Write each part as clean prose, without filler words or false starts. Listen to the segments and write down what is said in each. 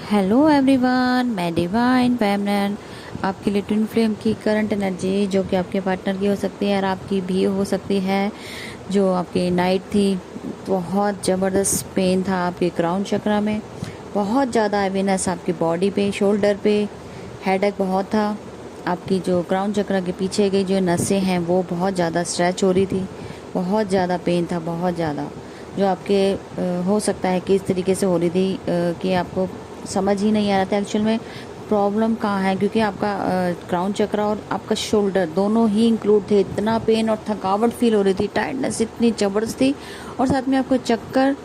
Hello everyone, मैं divine feminine आपके लिए ट्विन फ्लेम की करंट एनर्जी जो कि आपके पार्टनर की हो सकती है और आपकी भी हो सकती है। जो आपकी नाइट थी, बहुत ज़बरदस्त पेन था आपके क्राउन चक्रा में, बहुत ज़्यादा हैवीनेस आपकी बॉडी पे, शोल्डर पे, हेडेक बहुत था। आपकी जो क्राउन चक्रा के पीछे की जो नसें हैं वो बहुत ज़्यादा स्ट्रेच हो रही थी, बहुत ज़्यादा पेन था, बहुत ज़्यादा। जो आपके हो सकता है कि इस तरीके से हो रही थी कि आपको समझ ही नहीं आ रहा था एक्चुअल में प्रॉब्लम कहाँ है, क्योंकि आपका क्राउन चक्रा और आपका शोल्डर दोनों ही इंक्लूड थे। इतना पेन और थकावट फील हो रही थी, टायर्डनेस इतनी ज़बरदस्त थी, और साथ में आपको चक्कर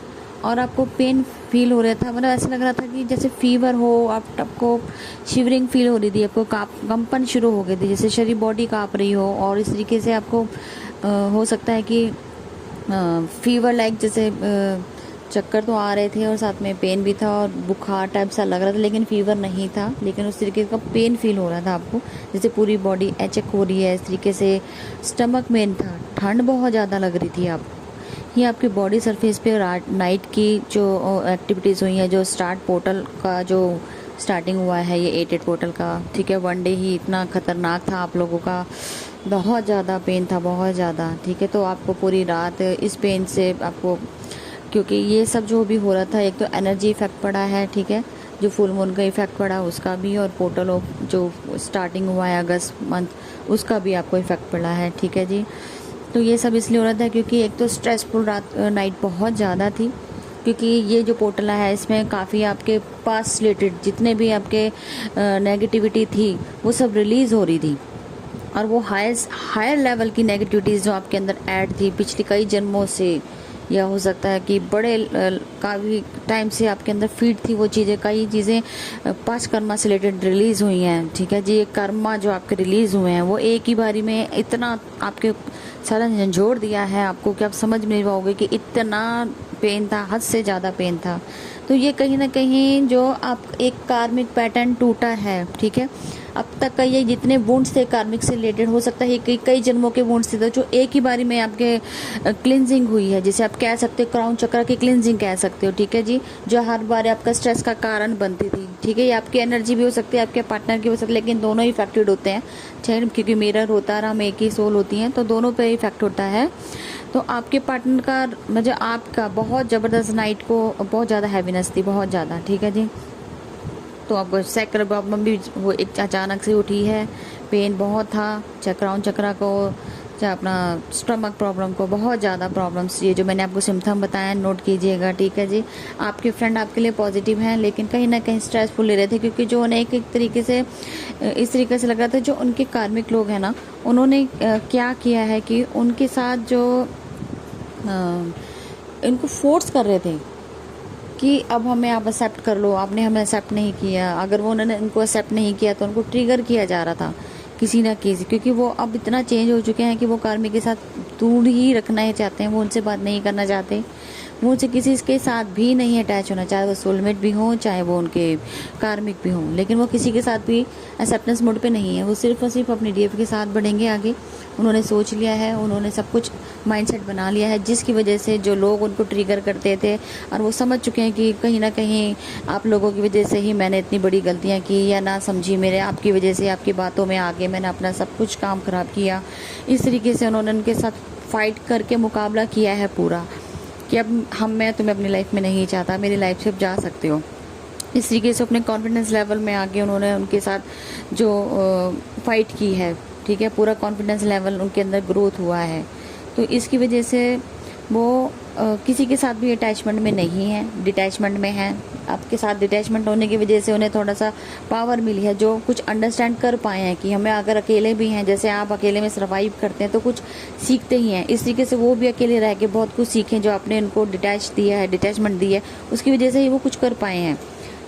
और आपको पेन फील हो रहा था। मतलब ऐसा लग रहा था कि जैसे फीवर हो, आपको शिवरिंग फील हो रही थी, आपको कंपन शुरू हो गई थी, जैसे शरीर बॉडी काँप रही हो। और इस तरीके से आपको हो सकता है कि फीवर लाइक जैसे चक्कर तो आ रहे थे और साथ में पेन भी था और बुखार टाइप सा लग रहा था, लेकिन फीवर नहीं था, लेकिन उस तरीके का पेन फील हो रहा था आपको, जैसे पूरी बॉडी एचेक हो रही है। इस तरीके से स्टमक में था, ठंड बहुत ज़्यादा लग रही थी आपको। ये आपकी बॉडी सरफेस पे नाइट की जो एक्टिविटीज़ हुई हैं, जो स्टार्ट पोर्टल का जो स्टार्टिंग हुआ है, ये 88 पोर्टल का, ठीक है, वन डे ही इतना खतरनाक था आप लोगों का, बहुत ज़्यादा पेन था, बहुत ज़्यादा, ठीक है। तो आपको पूरी रात इस पेन से आपको, क्योंकि ये सब जो भी हो रहा था, एक तो एनर्जी इफेक्ट पड़ा है, ठीक है, जो फुल मून का इफेक्ट पड़ा उसका भी, और पोर्टल ऑफ जो स्टार्टिंग हुआ है अगस्त मंथ उसका भी आपको इफेक्ट पड़ा है, ठीक है जी। तो ये सब इसलिए हो रहा था क्योंकि एक तो स्ट्रेसफुल नाइट बहुत ज़्यादा थी, क्योंकि ये जो पोर्टल है इसमें काफ़ी आपके पास रिलेटेड जितने भी आपके नेगेटिविटी थी वो सब रिलीज़ हो रही थी, और वो हायर लेवल की नेगेटिविटीज़ जो आपके अंदर ऐड थी पिछले कई जन्मों से, या हो सकता है कि बड़े काफ़ी टाइम से आपके अंदर फीड थी वो चीज़ें, कई चीज़ें पास्ट कर्मा से रिलेटेड रिलीज़ हुई हैं, ठीक है जी। ये कर्मा जो आपके रिलीज़ हुए हैं वो एक ही बारी में इतना आपके सारा झंझोड़ दिया है आपको कि आप समझ नहीं पाओगे कि इतना पेन था, हद से ज़्यादा पेन था। तो ये कहीं ना कहीं जो आप एक कार्मिक पैटर्न टूटा है, ठीक है। अब तक का ये जितने वुंड्स थे कार्मिक से रिलेटेड, हो सकता है कि कई जन्मों के वुंड्स थे जो एक ही बारी में आपके क्लिनजिंग हुई है, जिसे आप कह सकते हो क्राउन चक्र की क्लिनजिंग कह सकते हो, ठीक है जी। जो हर बार आपका स्ट्रेस का कारण बनती थी, ठीक है। ये आपकी एनर्जी भी हो सकती है, आपके पार्टनर की हो सकती है, लेकिन दोनों ही इफेक्टेड होते हैं, चाहे, क्योंकि मिरर होता है, हम एक ही सोल होती हैं, तो दोनों पे इफेक्ट होता है। तो आपके पार्टनर का मतलब आपका बहुत ज़बरदस्त नाइट को बहुत ज़्यादा हैवीनेस थी, बहुत ज़्यादा, ठीक है जी। तो आपको सैक्रल प्रॉब्लम भी वो एक अचानक से उठी है, पेन बहुत था, चक्राउन चक्रा को, चाहे अपना स्टमक प्रॉब्लम को, बहुत ज़्यादा प्रॉब्लम्स, ये जो मैंने आपको सिम्टम बताया नोट कीजिएगा, ठीक है जी। आपके फ्रेंड आपके लिए पॉजिटिव हैं, लेकिन कहीं ना कहीं स्ट्रेसफुल ले रहे थे, क्योंकि जो उन्हें एक तरीके से इस तरीके से लग रहा था, जो उनके कार्मिक लोग हैं ना, उन्होंने क्या किया है कि उनके साथ जो इनको फोर्स कर रहे थे कि अब हमें आप एक्सेप्ट कर लो, आपने हमें एक्सेप्ट नहीं किया। अगर वो उन्होंने इनको एक्सेप्ट नहीं किया तो उनको ट्रिगर किया जा रहा था किसी ना किसी, क्योंकि वो अब इतना चेंज हो चुके हैं कि वो कार्मिक के साथ दूर ही रखना ही चाहते हैं, वो उनसे बात नहीं करना चाहते, वो उनसे किसी के साथ भी नहीं अटैच होना, चाहे वो सोलमेट भी हों, चाहे वो उनके कार्मिक भी हों, लेकिन वो किसी के साथ भी एक्सेप्टेंस मोड पे नहीं है। वो सिर्फ और सिर्फ अपनी डीएफ के साथ बढ़ेंगे आगे। उन्होंने सोच लिया है, उन्होंने सब कुछ माइंडसेट बना लिया है, जिसकी वजह से जो लोग उनको ट्रिगर करते थे, और वो समझ चुके हैं कि कहीं ना कहीं आप लोगों की वजह से ही मैंने इतनी बड़ी गलतियां की, या ना समझी, मेरे आपकी वजह से, आपकी बातों में आके मैंने अपना सब कुछ काम खराब किया। इस तरीके से उन्होंने उनके साथ फाइट करके मुकाबला किया है पूरा, कि अब मैं तुम्हें अपनी लाइफ में नहीं चाहता, मेरी लाइफ से अब जा सकते हो। इस तरीके से अपने कॉन्फिडेंस लेवल में आके उन्होंने उनके साथ जो फाइट की है, ठीक है, पूरा कॉन्फिडेंस लेवल उनके अंदर ग्रोथ हुआ है। तो इसकी वजह से वो किसी के साथ भी अटैचमेंट में नहीं है, डिटैचमेंट में है। आपके साथ डिटैचमेंट होने की वजह से उन्हें थोड़ा सा पावर मिली है, जो कुछ अंडरस्टैंड कर पाए हैं कि हमें अगर अकेले भी हैं, जैसे आप अकेले में सर्वाइव करते हैं तो कुछ सीखते ही हैं, इस तरीके से वो भी अकेले रह के बहुत कुछ सीखें, जो आपने उनको डिटैचमेंट दी है, उसकी वजह से ही वो कुछ कर पाए हैं।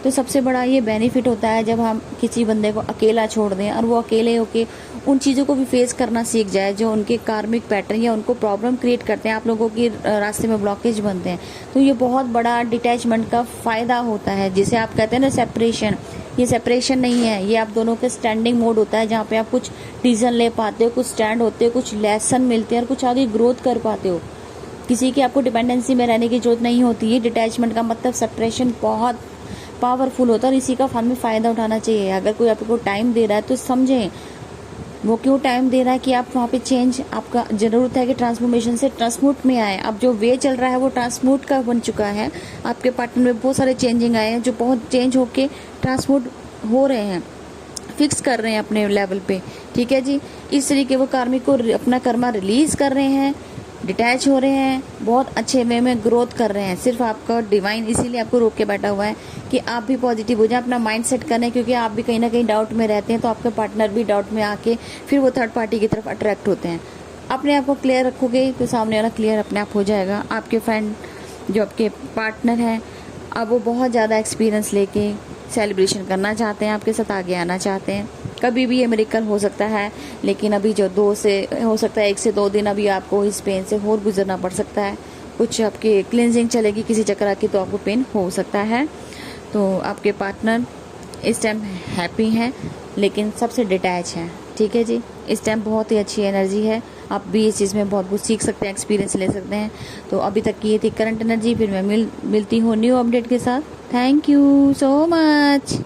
तो सबसे बड़ा ये बेनिफिट होता है जब हम किसी बंदे को अकेला छोड़ दें और वो अकेले होके उन चीज़ों को भी फेस करना सीख जाए जो उनके कार्मिक पैटर्न या उनको प्रॉब्लम क्रिएट करते हैं, आप लोगों के रास्ते में ब्लॉकेज बनते हैं। तो ये बहुत बड़ा डिटैचमेंट का फ़ायदा होता है, जिसे आप कहते हैं ना सेपरेशन। ये सेपरेशन नहीं है, ये आप दोनों के स्टैंडिंग मोड होता है, जहाँ पे आप कुछ डिसीजन ले पाते हो, कुछ स्टैंड होते हो, कुछ लेसन मिलते हैं और कुछ आगे ग्रोथ कर पाते हो। किसी की आपको डिपेंडेंसी में रहने की जरूरत नहीं होती है। डिटैचमेंट का मतलब सेपरेशन बहुत पावरफुल होता है और इसी का हमें फ़ायदा उठाना चाहिए। अगर कोई आपको टाइम दे रहा है तो समझें वो क्यों टाइम दे रहा है, कि आप वहाँ पे चेंज आपका ज़रूरत है कि ट्रांसफॉर्मेशन से ट्रांसमूट में आए। अब जो वे चल रहा है वो ट्रांसमूट का बन चुका है। आपके पार्टनर में बहुत सारे चेंजिंग आए हैं जो बहुत चेंज होके ट्रांसमूट हो रहे हैं, फिक्स कर रहे हैं अपने लेवल पे। ठीक है जी, इस तरीके वो कार्मिक को अपना कर्मा रिलीज कर रहे हैं, डिटैच हो रहे हैं, बहुत अच्छे वे में ग्रोथ कर रहे हैं। सिर्फ आपका डिवाइन इसीलिए आपको रोक के बैठा हुआ है कि आप भी पॉजिटिव हो जाए, अपना माइंड सेट करें, क्योंकि आप भी कहीं ना कहीं डाउट में रहते हैं तो आपके पार्टनर भी डाउट में आके फिर वो थर्ड पार्टी की तरफ अट्रैक्ट होते हैं। अपने आप को क्लियर रखोगे तो सामने वाला क्लियर अपने आप हो जाएगा। आपके फ्रेंड जो आपके पार्टनर हैं अब वो बहुत ज़्यादा एक्सपीरियंस लेके सेलिब्रेशन करना चाहते हैं, आपके साथ आगे आना चाहते हैं। कभी भी ये मिरेकल हो सकता है, लेकिन अभी जो 2 से हो सकता है 1 से 2 दिन अभी आपको इस पेन से और गुजरना पड़ सकता है। कुछ आपकी क्लिनजिंग चलेगी किसी चक्कर की तो आपको पेन हो सकता है। तो आपके पार्टनर इस टाइम हैप्पी हैं लेकिन सबसे डिटैच हैं। ठीक है जी, इस टाइम बहुत ही अच्छी एनर्जी है। आप भी इस चीज़ में बहुत कुछ सीख सकते हैं, एक्सपीरियंस ले सकते हैं। तो अभी तक की ये थी करंट एनर्जी। फिर मैं मिलती हूँ न्यू अपडेट के साथ। Thank you so much.